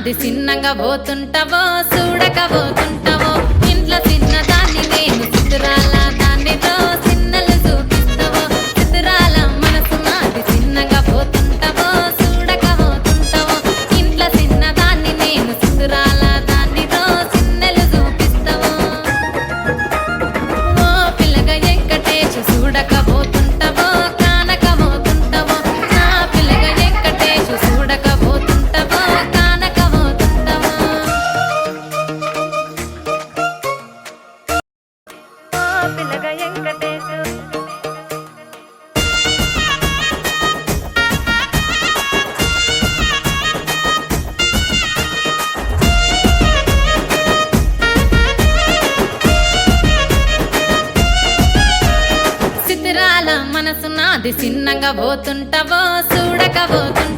నాది చిన్నగా పోతుంటావో చూడకపోతుంటావో ఇంట్లో చిన్నదాన్ని నేను చిత్రాల దానితో చిన్నలు చూపిస్తావో చిత్రాల మనసు నాది చిన్నగా పోతుంటావో చూడకపోతుంటావో ఇంట్లో చిన్నదాన్ని నేను చిత్రాల దానితో చిన్నలు చూపిస్తావో ఓ పిల్లగా వెంకటేశు చూడకపోతుంటావో కానకపోతుంటావో నా పిల్లగా వెంకటేశు చూడకపోతుంటావో కానకపోతుంటావో ఓ పిల్లగా వెంకటేశు చిత్రాల మనసు నాది చిన్నగా పోతుంటావో చూడకపోతుంటావో